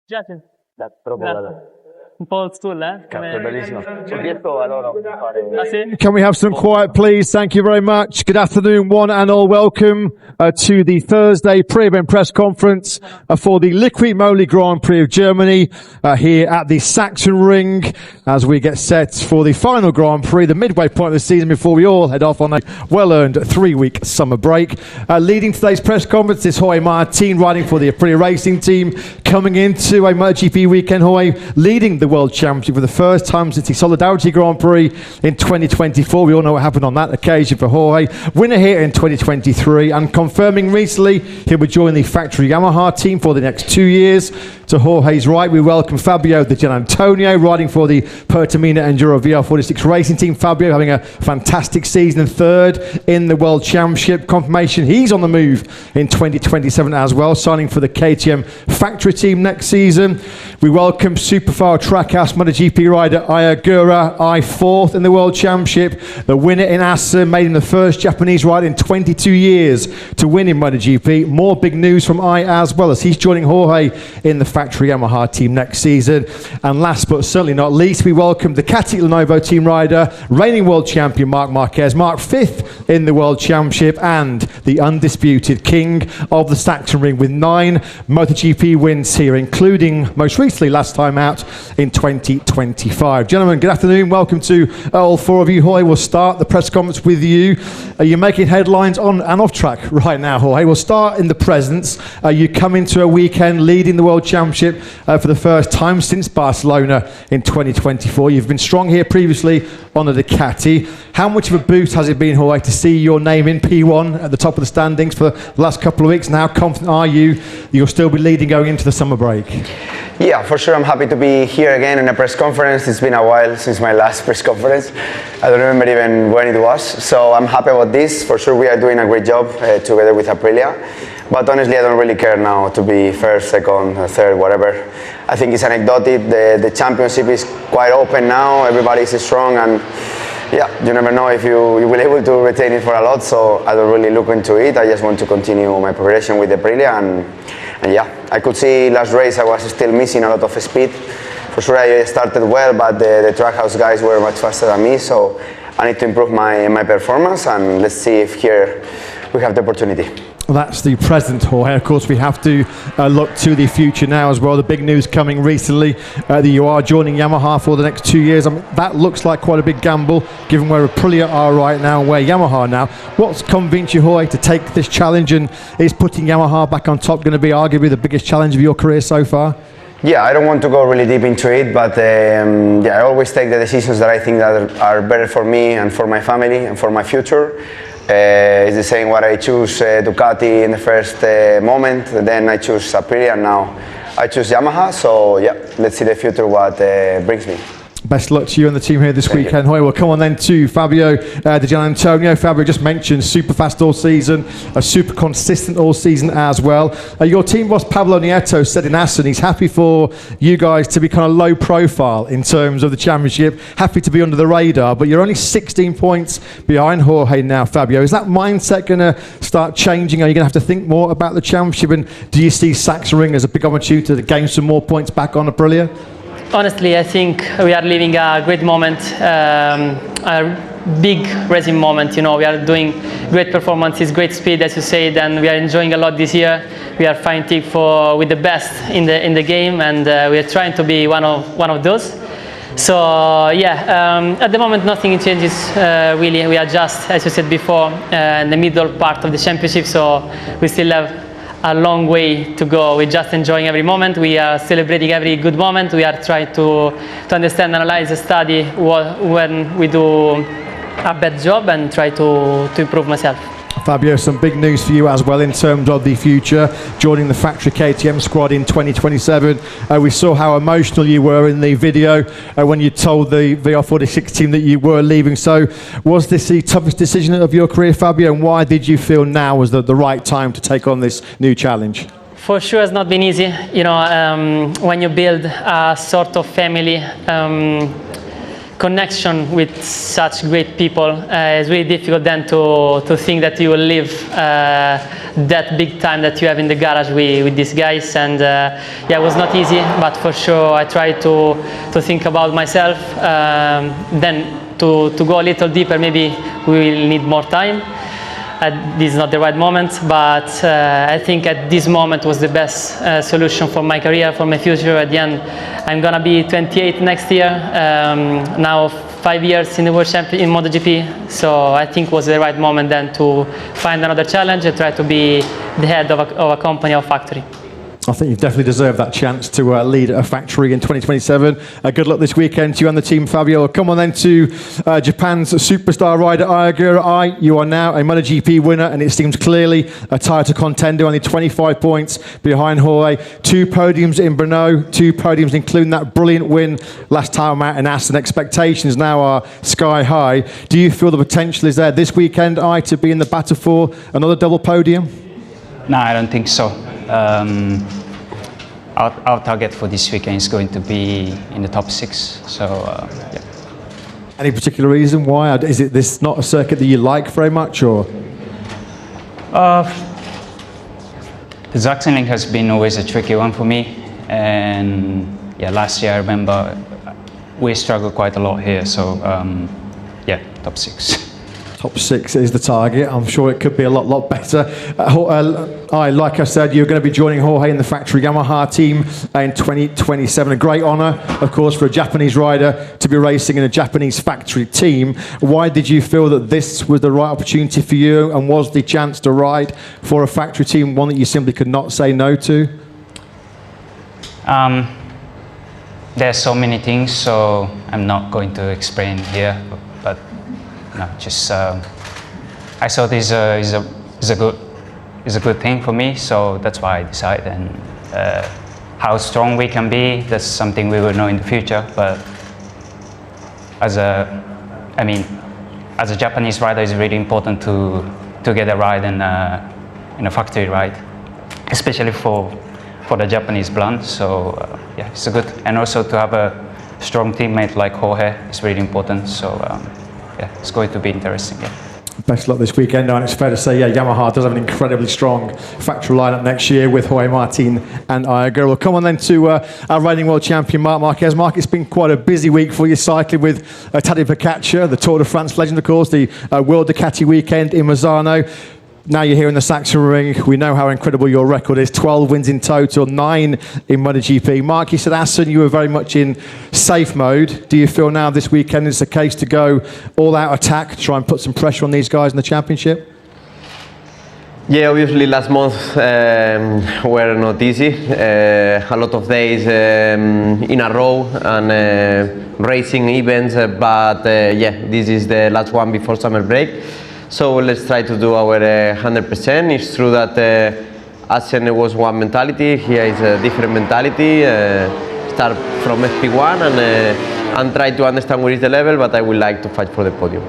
Piace? Proprio Un po' old school, eh? bellissimo. Ho chiesto a loro di fare... Ah, sì? Can we have some quiet, please? Thank you very much. Good afternoon, one and all. Welcome to the Thursday pre-event press conference for the Liquid Moly Grand Prix of Germany here at the Sachsenring as we get set for the final Grand Prix, the midway point of the season before we all head off on a well-earned 3-week summer break. Leading today's press conference is Jorge Martin, riding for the Aprilia Racing team, coming into a MotoGP weekend. Jorge leading the World Championship for the first time since the Solidarity Grand Prix in 2024. We all know what happened on that occasion for Jorge. Winner here in 2023 and confirming recently he will join the factory Yamaha team for the next 2 years. To Jorge's right, we welcome Fabio Di Giannantonio, riding for the Pertamina Enduro VR46 racing team. Fabio having a fantastic season and third in the World Championship. Confirmation he's on the move in 2027 as well, signing for the KTM factory team next season. We welcome Superfile Trackhouse MotoGP rider Ogura, fourth in the World Championship. The winner in Assen, made him the first Japanese rider in 22 years to win in MotoGP. More big news from as well, as he's joining Jorge in the factory Yamaha team next season. And last but certainly not least, we welcome the Ducati Lenovo team rider, reigning world champion Marc Marquez, Marc fifth in the World Championship and the undisputed king of the Sachsenring with 9 MotoGP wins here, including most recently last time out in 2025. Gentlemen, good afternoon. Welcome to all 4 of you. Jorge, we'll start the press conference with you. You're making headlines on and off track right now, Jorge. We'll start in the presence. You come into a weekend leading the World Championship for the first time since Barcelona in 2024. You've been strong here previously on the Ducati. How much of a boost has it been, Jorge, to see your name in P1 at the top of the standings for the last couple of weeks? And how confident are you that you'll still be leading going into the summer break? Yeah, for sure. I'm happy to be here again in a press conference. It's been a while since my last press conference. I don't remember even when it was. So I'm happy about this. For sure, we are doing a great job together with Aprilia. But honestly, I don't really care now to be first, second, third, whatever. I think it's anecdotic. The championship is quite open now. Everybody is strong, and yeah, you never know if you will be able to retain it for a lot. So I don't really look into it. I just want to continue my progression with Aprilia, and yeah, I could see last race I was still missing a lot of speed. For sure, I started well, but the Trackhouse guys were much faster than me. So I need to improve my performance, and let's see if here we have the opportunity. Well, that's the present, Jorge. Of course, we have to look to the future now as well. The big news coming recently that you are joining Yamaha for the next 2 years. I mean, that looks like quite a big gamble, given where Aprilia are right now and where Yamaha are now. What's convinced you, Jorge, to take this challenge, and is putting Yamaha back on top going to be arguably the biggest challenge of your career so far? Yeah, I don't want to go really deep into it, but yeah, I always take the decisions that I think that are better for me and for my family and for my future. It's the same what I choose Ducati in the first moment, then I choose Aprilia, and now I choose Yamaha. So yeah, let's see the future what brings me. Best luck to you and the team here this weekend. Jorge, we'll come on then to Fabio Di Giannantonio. Fabio just mentioned super fast all season, super consistent all season as well. Your team boss Pablo Nieto said in Assen he's happy for you guys to be kind of low profile in terms of the championship, happy to be under the radar, but you're only 16 points behind Jorge now, Fabio. Is that mindset going to start changing? Are you going to have to think more about the championship, and do you see Sachsenring as a big opportunity to gain some more points back on Aprilia? Honestly, I think we are living a great moment, a big racing moment. You know, we are doing great performances, great speed, as you said, and we are enjoying a lot this year. We are fighting with the best in the game, and we are trying to be one of those. So yeah, at the moment nothing changes really. We are just, as you said before, in the middle part of the championship, so we still have a long way to go. We're just enjoying every moment. We are celebrating every good moment. We are trying to understand, analyze, study when we do a bad job, and try to improve myself. Fabio, some big news for you as well in terms of the future, joining the factory KTM squad in 2027. We saw how emotional you were in the video when you told the VR46 team that you were leaving. So was this the toughest decision of your career, Fabio, and why did you feel now was the right time to take on this new challenge? For sure, it's not been easy. You know, when you build a sort of family, connection with such great people. It's really difficult then to think that you will live that big time that you have in the garage with these guys, and yeah, it was not easy, but for sure I tried to think about myself. Then to go a little deeper, maybe we will need more time. This is not the right moment, but I think at this moment was the best solution for my career, for my future. At the end, I'm gonna be 28 next year. Now 5 years in the World Champion in Motogp, so I think was the right moment then to find another challenge and try to be the head of a company or factory. I think you definitely deserve that chance to lead a factory in 2027. Good luck this weekend to you and the team, Fabio. We'll come on then to Japan's superstar rider, Ogura. You are now a MotoGP winner, and it seems clearly a title contender, only 25 points behind Jorge. 2 podiums in Brno, 2 podiums including that brilliant win last time out in Assen. Expectations now are sky high. Do you feel the potential is there this weekend, to be in the battle for another double podium? No, I don't think so. Our target for this weekend is going to be in the top 6. So, yeah. Any particular reason why? Is it this not a circuit that you like very much, or? The Sachsenring has been always a tricky one for me, and yeah, last year I remember we struggled quite a lot here. So, yeah, top 6. Top 6 is the target. I'm sure it could be a lot better. Like I said, you're going to be joining Jorge in the factory Yamaha team in 2027. A great honour, of course, for a Japanese rider to be racing in a Japanese factory team. Why did you feel that this was the right opportunity for you, and was the chance to ride for a factory team one that you simply could not say no to? There's so many things, so I'm not going to explain here. But no, just I saw this is a good thing for me, so that's why I decided. And how strong we can be, that's something we will know in the future. But as a Japanese rider, it's really important to get a ride in a factory ride, especially for the Japanese brand. So yeah, it's a good, and also to have a strong teammate like Jorge is really important. So. Yeah, it's going to be interesting. Yeah. Best luck this weekend, and it's fair to say, yeah, Yamaha does have an incredibly strong factory lineup next year with Jorge Martin and Ogura. We'll come on then to our reigning world champion, Marc Marquez. Marc, it's been quite a busy week for you cycling with Tadej Pogačar, the Tour de France legend, of course, the World Ducati weekend in Misano. Now you're here in the Sachsenring. We know how incredible your record is. 12 wins in total, 9 in MotoGP. Marc, you said Assen, you were very much in safe mode. Do you feel now this weekend it's a case to go all-out attack, try and put some pressure on these guys in the championship? Yeah, obviously last month were not easy. A lot of days in a row and racing events, but yeah, this is the last one before summer break. So let's try to do our 100%. It's true that Assen was one mentality. Here is a different mentality. Start from FP1 and try to understand where is the level, but I would like to fight for the podium.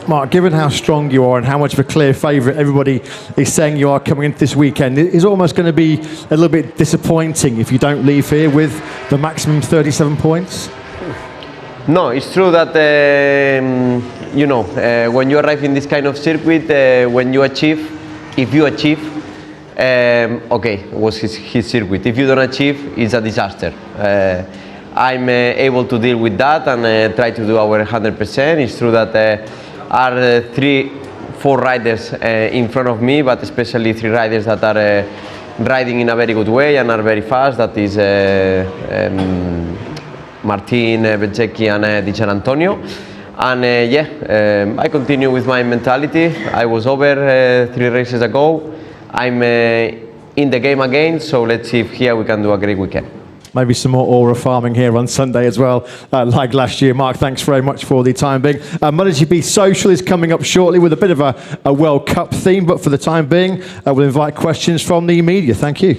Marc, given how strong you are and how much of a clear favourite everybody is saying you are coming into this weekend, it's almost going to be a little bit disappointing if you don't leave here with the maximum 37 points? No, it's true that when you arrive in this kind of circuit, if you achieve, okay, it was his circuit. If you don't achieve, it's a disaster. I'm able to deal with that and try to do our 100%. It's true that are 3-4 riders in front of me, but especially 3 riders that are riding in a very good way and are very fast. That is Martin, Bezzecchi and Di Giannantonio. And I continue with my mentality. I was over 3 races ago. I'm in the game again, so let's see if here we can do a great weekend. Maybe some more aura farming here on Sunday as well, like last year. Marc, thanks very much for the time being. MotoGP Social is coming up shortly with a bit of a World Cup theme, but for the time being, we'll invite questions from the media. Thank you.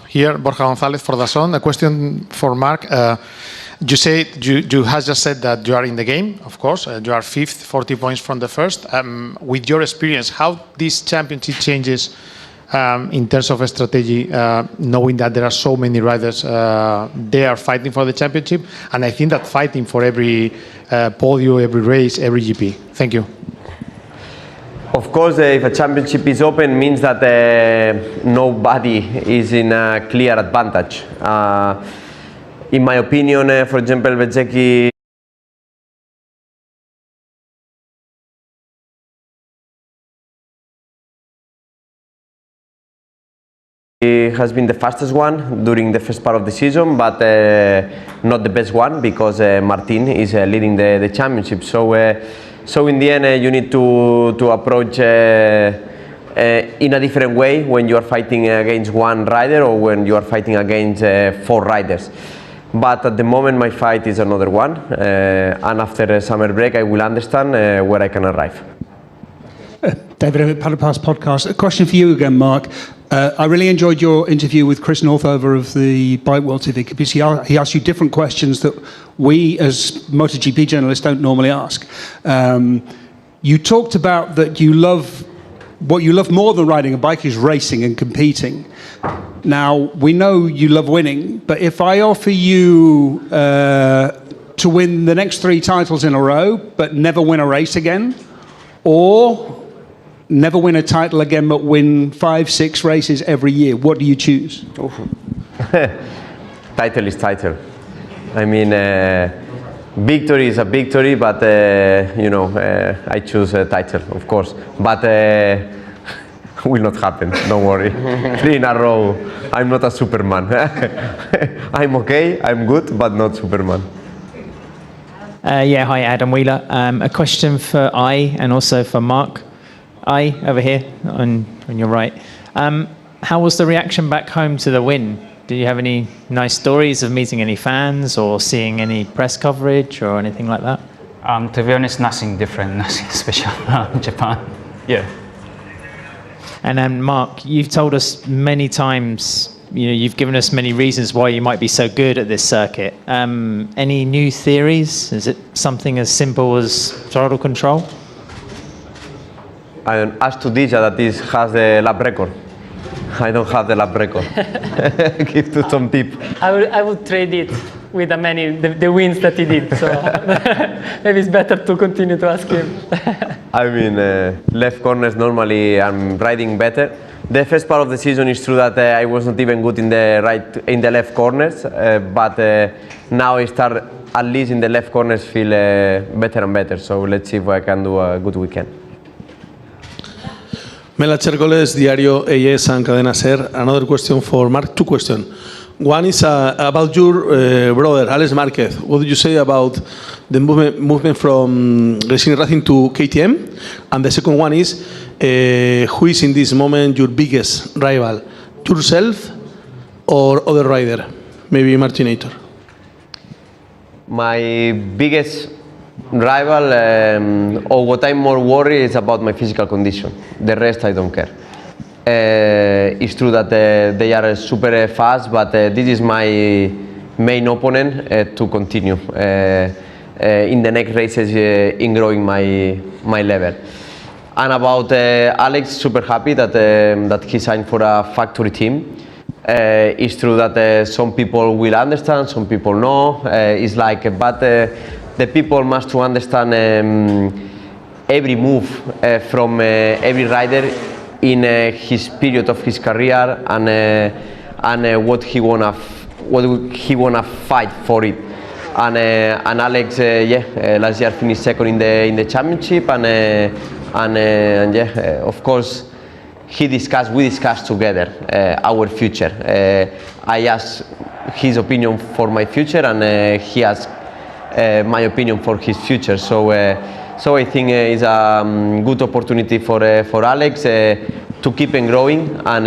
Here, Borja González for DAZN. A question for Marc. You has just said that you are in the game, of course. You are 5th, 40 points from the first. With your experience, how this championship changes in terms of strategy, knowing that there are so many riders, they are fighting for the championship, and I think that fighting for every podium, every race, every GP. Thank you. Of course, if a championship is open, means that nobody is in a clear advantage. In my opinion, for example, Veceki has been the fastest one during the first part of the season, but not the best one, because Martin is leading the championship. So in the end, you need to approach in a different way when you are fighting against one rider or when you are fighting against 4 riders. But at the moment, my fight is another one, and after a summer break, I will understand where I can arrive. David, Paddock Pass podcast. A question for you again, Mark. I really enjoyed your interview with Chris Northover of the Bike World TV, because he asked you different questions that we as MotoGP journalists don't normally ask. You talked about that what you love more than riding a bike is racing and competing. Now, we know you love winning, but if I offer you to win the next 3 titles in a row, but never win a race again, or never win a title again, but win 5, 6 races every year, what do you choose? Title is title. I mean, victory is a victory, but I choose a title, of course. But will not happen. Don't worry. 3 in a row. I'm not a Superman. I'm okay. I'm good, but not Superman. Yeah, hi, Adam Wheeler. A question for I and also for Mark. I, over here, on your right. How was the reaction back home to the win? Did you have any nice stories of meeting any fans or seeing any press coverage or anything like that? To be honest, nothing different, nothing special in Japan. Yeah. And then, Mark, you've told us many times, you've given us many reasons why you might be so good at this circuit. Any new theories? Is it something as simple as throttle control? As to Diggia, that has the lap record. I don't have the lap record. Give to some tip. I would trade it with the wins that he did. So maybe it's better to continue to ask him. I mean, left corners normally I'm riding better. The first part of the season is true that I was not even good in the left corners, but now I start at least in the left corners feel better and better. So let's see if I can do a good weekend. Mela Chercoles, Diario, AS and Cadena Ser. Another question for Marc, 2 questions. One is about your brother, Alex Marquez. What did you say about the movement from Racing to KTM? And the second one is, who is in this moment your biggest rival? Yourself or other rider? Maybe Martinator. My biggest rival, or what I'm more worried is about my physical condition. The rest I don't care. It's true that they are super fast, but this is my main opponent to continue in the next races in growing my level. And about Alex, super happy that he signed for a factory team. It's true that some people will understand, some people no. It's like, but the people must to understand every move from every rider in his period of his career and what he wanna fight for it. And Alex, last year finished second in the championship, and of course we discussed together our future. I asked his opinion for my future, and he asked my opinion for his future. So I think it's a good opportunity for Alex to keep on growing and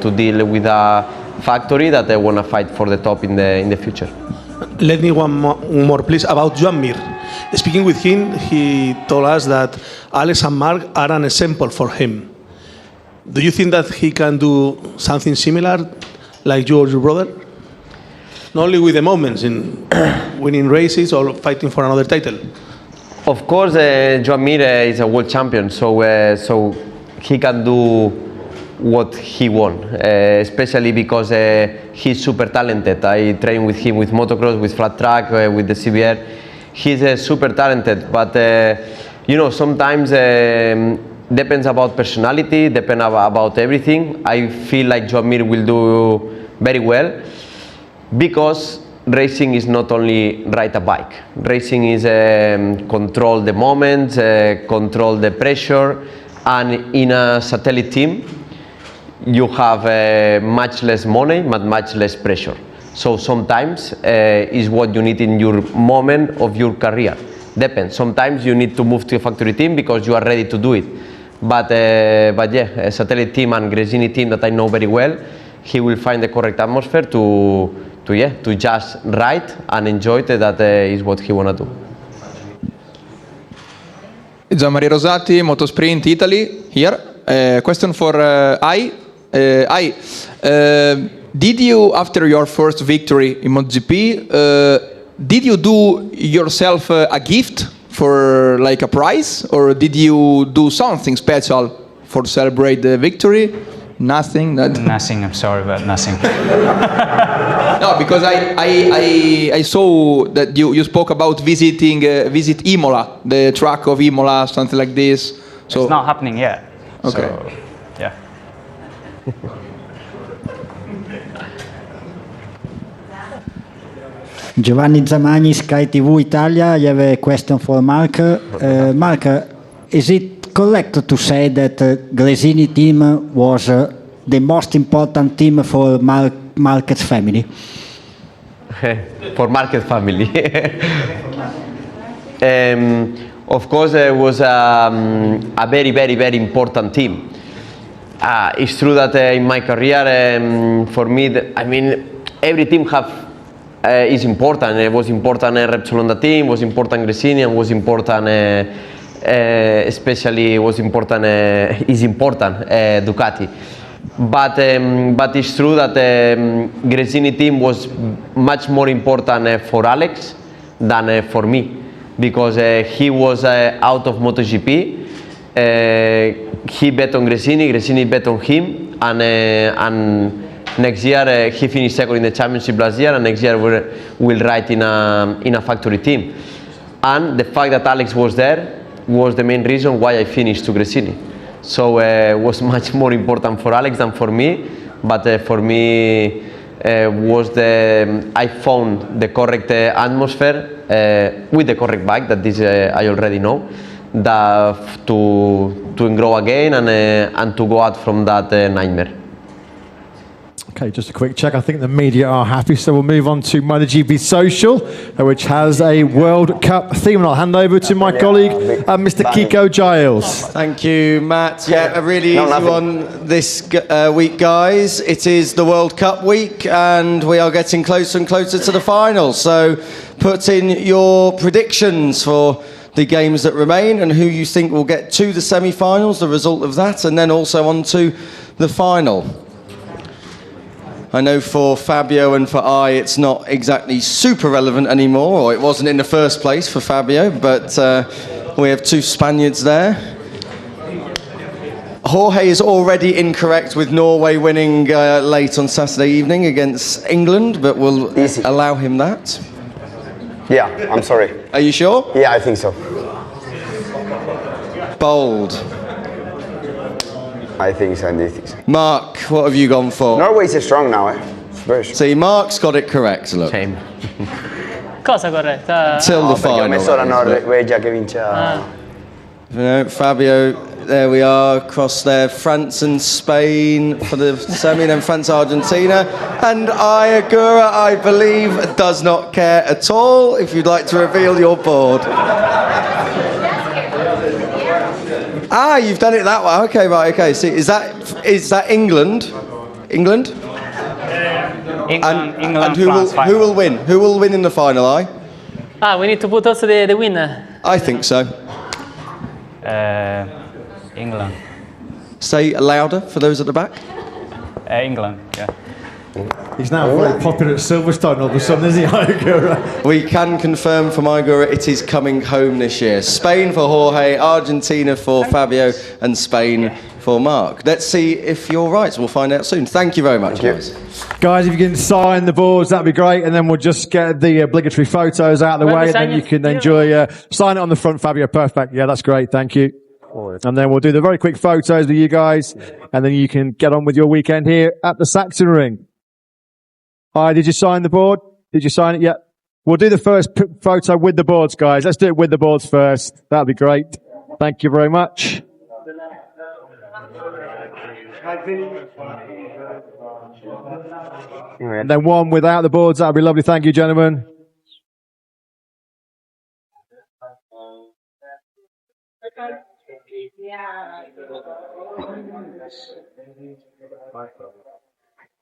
to deal with a factory that I want to fight for the top in the future. Let me one more, please, about Joan Mir. Speaking with him, he told us that Alex and Marc are an example for him. Do you think that he can do something similar, like you or your brother? Not only with the moments in winning races or fighting for another title. Of course, Joan Mir is a world champion, so he can do what he won, especially because he's super talented. I train with him with motocross, with flat track, with the CBR. He's super talented, but sometimes depends about personality, depends about everything. I feel like Joamir will do very well because racing is not only ride a bike. Racing is control the moments, control the pressure, and in a satellite team you have much less money but much less pressure. So sometimes is what you need in your moment of your career. Depends. Sometimes you need to move to a factory team because you are ready to do it. But yeah, a satellite team and Gresini team that I know very well, he will find the correct atmosphere to just ride and enjoy it. That is what he wanna do. Gianmaria Rosati, Motosprint Italy here. Question for I. Did you, after your first victory in MotoGP, did you do yourself a gift for like a prize, or did you do something special for celebrate the victory? Nothing. Nothing. I'm sorry, but nothing. No, because I saw that you spoke about visit Imola, the track of Imola, something like this. So it's not happening yet. Okay. So, yeah. Giovanni Zamani, Sky TV Italia. I have a question for Marc. Marc, is it correct to say that Gresini team was the most important team for Marquez family? For Marquez family. Of course, it was a very, very, very important team. It's true that in my career, for me, every team is important. It was important Repsol on the team, was important Gresini, and was important, especially was important, is important Ducati. But it's true that Gresini team was much more important for Alex than for me, because he was out of MotoGP. He bet on Gresini, Gresini bet on him, and next year he finished second in the championship last year, and next year we'll ride in a factory team. And the fact that Alex was there was the main reason why I finished to Gresini. So it was much more important for Alex than for me, but for me I found the correct atmosphere with the correct bike, that this I already know, that to grow again and to go out from that nightmare. Okay, just a quick check. I think the media are happy, so we'll move on to Motogp Social, which has a World Cup theme. And I'll hand over to my colleague, Mr. Kiko Giles. Thank you, Matt. Yeah, a really easy one this week, guys. It is the World Cup week, and we are getting closer and closer to the final. So put in your predictions for the games that remain and who you think will get to the semi-finals, the result of that, and then also on to the final. I know for Fabio and for I, it's not exactly super relevant anymore, or it wasn't in the first place for Fabio, but we have two Spaniards there. Jorge is already incorrect with Norway winning late on Saturday evening against England, but we'll allow him that. Yeah, I'm sorry. Are you sure? Yeah, I think so. Bold. I think so, and this is. Mark, what have you gone for? Norway's strong now, It's very strong. See, Mark's got it correct, look. Same. Cosa corretta? Till the final. Ho messo la Norvegia che vince. No, Fabio, there we are, across there, France and Spain for the semi, then France, Argentina. And Ogura, I believe, does not care at all, if you'd like to reveal your board. Ah, you've done it that way. Okay, right, okay. See, is that England? England? England, and France, who will win? Who will win in the final, We need to put also the winner. I think so. England. Say louder for those at the back. England, yeah. He's now very popular at Silverstone all of a sudden, isn't he, Ogura? We can confirm from Ogura it is coming home this year. Spain for Jorge, Argentina for Fabio, and Spain for Marc. Let's see if you're right. We'll find out soon. Thank you very much, guys. Guys, if you can sign the boards, that'd be great, and then we'll just get the obligatory photos out of the way, and then you can enjoy, sign it on the front, Fabio. Perfect. Yeah, that's great. Thank you. And then we'll do the very quick photos with you guys, and then you can get on with your weekend here at the Sachsenring. Hi, did you sign the board? Did you sign it yet? We'll do the first photo with the boards, guys. Let's do it with the boards first. That'd be great. Thank you very much. And then one without the boards. That'd be lovely. Thank you, gentlemen.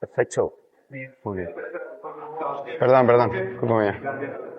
Perfecto. Muy bien. Perdón, culpa mía.